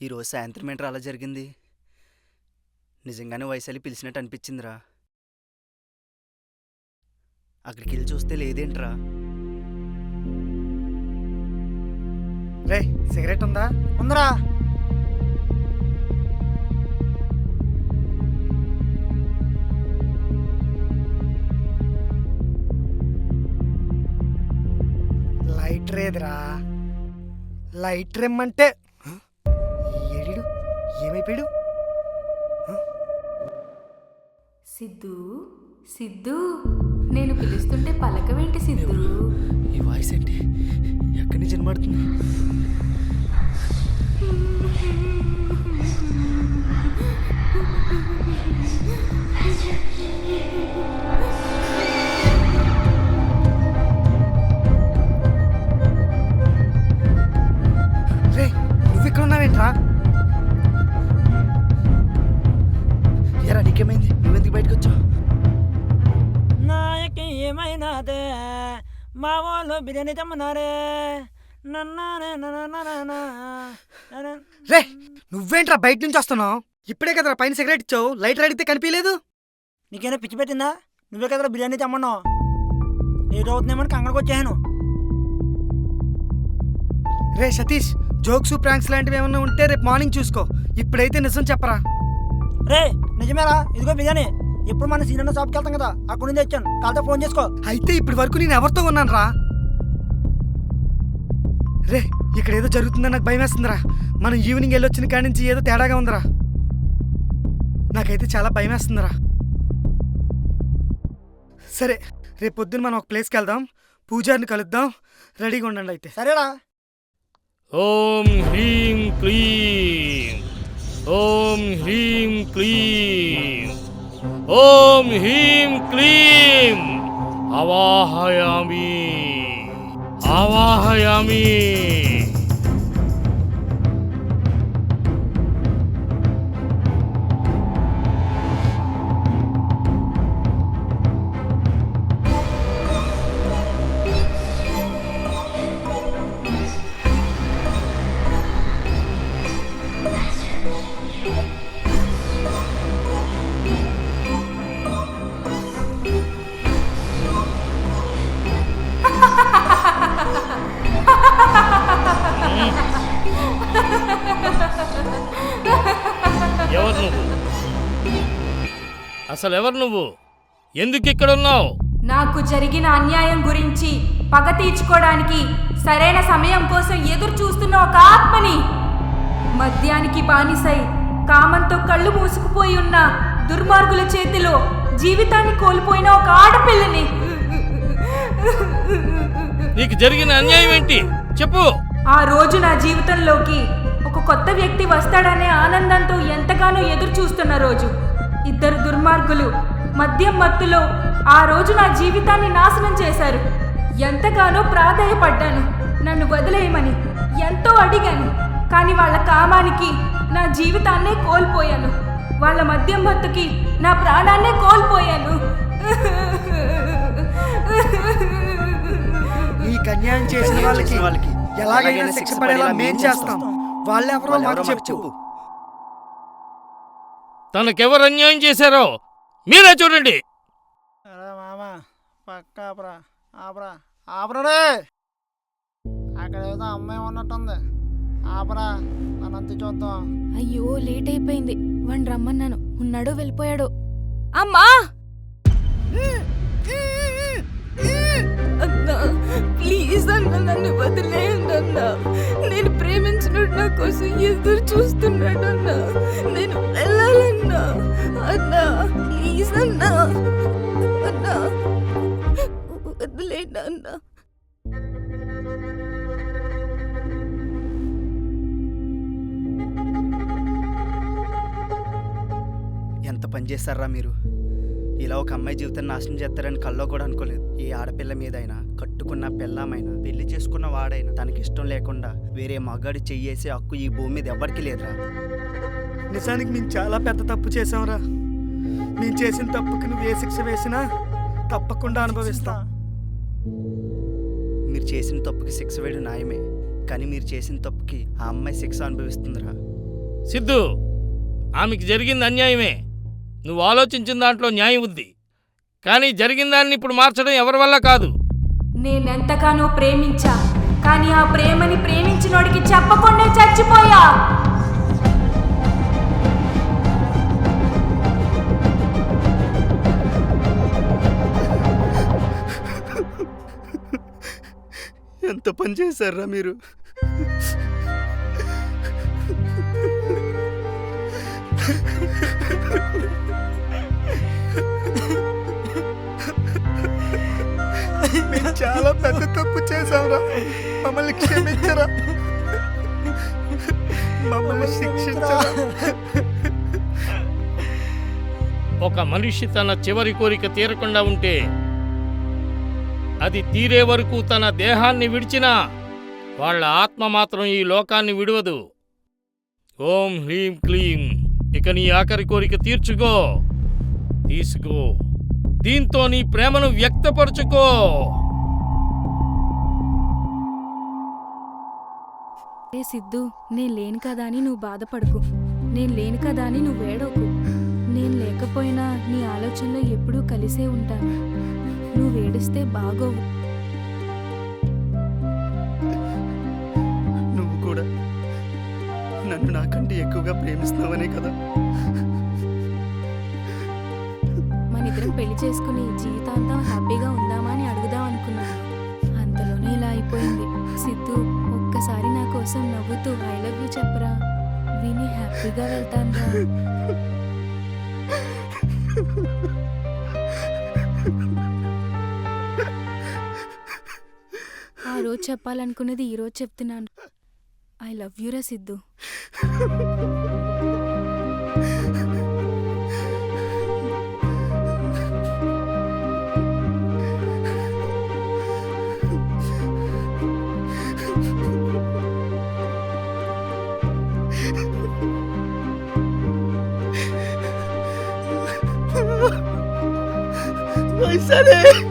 ఈరోజు సాయంత్రం ఏంట్రా అలా జరిగింది? నిజంగానే వైశాలి పిలిచినట్టు అనిపించిందిరా. అక్కడికి వెళ్ళి చూస్తే లేదేంట్రా? రే సిగరెట్ ఉందా? ఉందరా. లైటర్ ఏదిరా? లైటర్ ఇమ్మంటే ఏడు ఏమైపోయాడు? సిద్ధు సిద్ధు నేను పిలుస్తుంటే పలకవేంటి సిద్ధు? ఈ వాయిస్ ఏంటి? ఎక్కడి నుంచి వినబడుతుంది? రే నువ్వు ఇక్కడ ఉన్నావేంట్రా? ఎరా నీకేమైంది? నువ్వెందుకు బయటకు వచ్చావు? నాయకి ఏమైనాదే, మా వాళ్ళు బిర్యానీ తెమ్మన్నారే. రే నువ్వేంట్రా బయట నుంచి వస్తున్నావు? ఇప్పుడే కదరా పైన సిగరెట్ ఇచ్చావు, లైటర్ అడిగితే కనిపించలేదు. నీకేనా పిచ్చి పెట్టిందా? నువ్వే కదరా బిర్యానీ తెమ్మన్నావు. లేట్ అవుతుందేమని కంగారుకు వచ్చాను. రే సతీష్, జోక్స్ ప్రాంక్స్ లాంటివి ఏమన్నా ఉంటే రేపు మార్నింగ్ చూసుకో. ఇప్పుడైతే నిజం చెప్పరా? రే నిజమేరా, ఇదిగో బిర్యానీ. ఇప్పుడు మన సీనియర్ షాప్కి వెళ్తాం కదా, అక్కడ నుంచి తెచ్చాను. కాల్తో ఫోన్ చేసుకో. అయితే ఇప్పటి వరకు నేను ఎవరితో ఉన్నాను రా? రే ఇక్కడ ఏదో జరుగుతుందని నాకు భయం వేస్తుందిరా. మనం ఈవినింగ్ వెళ్ళొచ్చిన కాడి నుంచి ఏదో తేడాగా ఉందిరా. నాకైతే చాలా భయం వేస్తుందిరా. సరే రేపు పొద్దున్న మనం ఒక ప్లేస్కి వెళ్దాం, పూజారిని కలుద్దాం. రెడీగా ఉండండి అయితే. సరేరా. ఓం హ్రీం క్లీం, ఓం హ్రీం క్లీం, ఓం హ్రీం క్లీం. అవాహయామి అవాహయామి. ఎవరు నువ్వు? అసలు ఎవరు నువ్వు? ఎందుకు ఇక్కడ ఉన్నావు? నాకు జరిగిన అన్యాయం గురించి పగ తీర్చుకోవడానికి సరైన సమయం కోసం ఎదురు చూస్తున్న ఒక ఆత్మని. మద్యానికి బానిసై కామంతో కళ్ళు మూసుకుపోయి ఉన్న దుర్మార్గుల చేతిలో జీవితాన్ని కోల్పోయిన ఒక ఆడపిల్లని. నీకు జరిగిన అన్యాయం ఏంటి చెప్పు. ఆ రోజు నా జీవితంలోకి ఒక కొత్త వ్యక్తి వస్తాడనే ఆనందంతో ఎంతగానో ఎదురు చూస్తున్న రోజు. ఇద్దరు దుర్మార్గులు మద్యం మత్తులో ఆ రోజు నా జీవితాన్ని నాశనం చేశారు. ఎంతగానో ప్రాధేయపడ్డాను, నన్ను వదిలేయమని ఎంతో అడిగాను. కానీ వాళ్ళ కామానికి నా జీవితాన్నే కోల్పోయాను. వాళ్ళ మద్యం మత్తుకి నా ప్రాణాన్నే కోల్పోయాను. ఈ అన్యాయం చేసిన వాళ్ళకి ఎలాగైనా శిక్ష పడేలా మేం చేస్తాం. వాళ్ళెవరో మాకు చెప్పు. తనకెవరు అన్యాయం చేశారో మీరే చూడండి. అరే మామ పక్క ఆపరా ఆపరా ఆపరా. అక్కడ ఏదో అమ్మాయి ఉన్నట్టుంది. ఆపరా, నన్నంత చూద్దాం. అయ్యో లేట్ అయిపోయింది. వాణ్ణి రమ్మన్నాను, ఉన్నాడో వెళ్ళిపోయాడో. అమ్మా అన్నా ప్లీజ్ అన్న, నన్ను వదిలేయండి అన్నా. నేను ప్రేమించినట్టు నా కోసం ఎదురు చూస్తున్నాడు అన్నా. నేను వెళ్ళాలన్నా. అన్నా ప్లీజ్ అన్నా, అన్నా వదిలేయండి అన్నా. ఎంత పని చేస్తారా మీరు? ఇలా ఒక అమ్మాయి జీవితాన్ని నాశనం చేస్తారని కల్లో కూడా అనుకోలేదు. ఏ ఆడపిల్ల మీద అయినా, కట్టుకున్న పెళ్ళామైనా, పెళ్లి చేసుకున్న వాడైనా తనకి ఇష్టం లేకుండా వేరే మగాడి చెయ్యేసే హక్కు ఈ భూమి మీద ఎవరికి లేదురా. నిజానికి మేము చాలా పెద్ద తప్పు చేసాంరా. మేము చేసిన తప్పుకి నువ్వు ఏ శిక్ష వేసినా తప్పకుండా అనుభవిస్తా. మీరు చేసిన తప్పుకి శిక్ష వేయడం న్యాయమే, కానీ మీరు చేసిన తప్పుకి ఆ అమ్మాయి శిక్ష అనుభవిస్తుందిరా. సిద్ధు, ఆమెకి జరిగింది అన్యాయమే. నువ్వు ఆలోచించిన దాంట్లో న్యాయం ఉంది. కానీ జరిగిన దాన్ని ఇప్పుడు మార్చడం ఎవరి వల్ల కాదు. నేనెంతగానో ప్రేమించా, కానీ ఆ ప్రేమని ప్రేమించినోడికి చెప్పకుండా చచ్చిపోయా. ఎంత పని చేశారా మీరు? మేము చాలా పెద్ద తప్పు చేశాంరా. మమ్మల్ని క్షమించరా, మమ్మల్ని శిక్షించరా. ఒక మనిషి తన చివరి కోరిక తీరకుండా ఉంటే అది తీరే వరకు తన దేహాన్ని విడిచినా వాళ్ళ ఆత్మ మాత్రం ఈ లోకాన్ని విడవదు. ఓం హ్రీం క్లీం. ఇక నీ ఆఖరి కోరిక తీర్చుకో, తీసుకో. దీంతో నీ ప్రేమను వ్యక్తపరచుకో. ఏ సిద్ధు, నేను లేను కదా అని నువ్వు బాధపడకు, నేను లేను కదా అని నువ్వు ఏడవకు. నేను లేకపోయినా నీ ఆలోచనలో ఎప్పుడూ కలిసే ఉంటాను. నువ్వు ఏడిస్తే బాగోవు. నువ్వు కూడా నన్ను నాకంటే ఎక్కువగా ప్రేమిస్తున్నావనే కదా. మనిద్దరం పెళ్లి చేసుకుని జీవితాంతం హ్యాపీగా ఉందామా అని అడుగుదాం అనుకున్నాను. అంతలోనే ఇలా అయిపోయింది. సిద్ధు, ఒక్కసారి నా కోసం నవ్వుతూ ఐ లవ్ యూ చెప్పరా, విని హ్యాపీగా వెళ్తాను. ఆ రోజు చెప్పాలనుకున్నది ఈ రోజు చెప్తున్నాను. ఐ లవ్ యూ రా సిద్ధు. వైశాలి.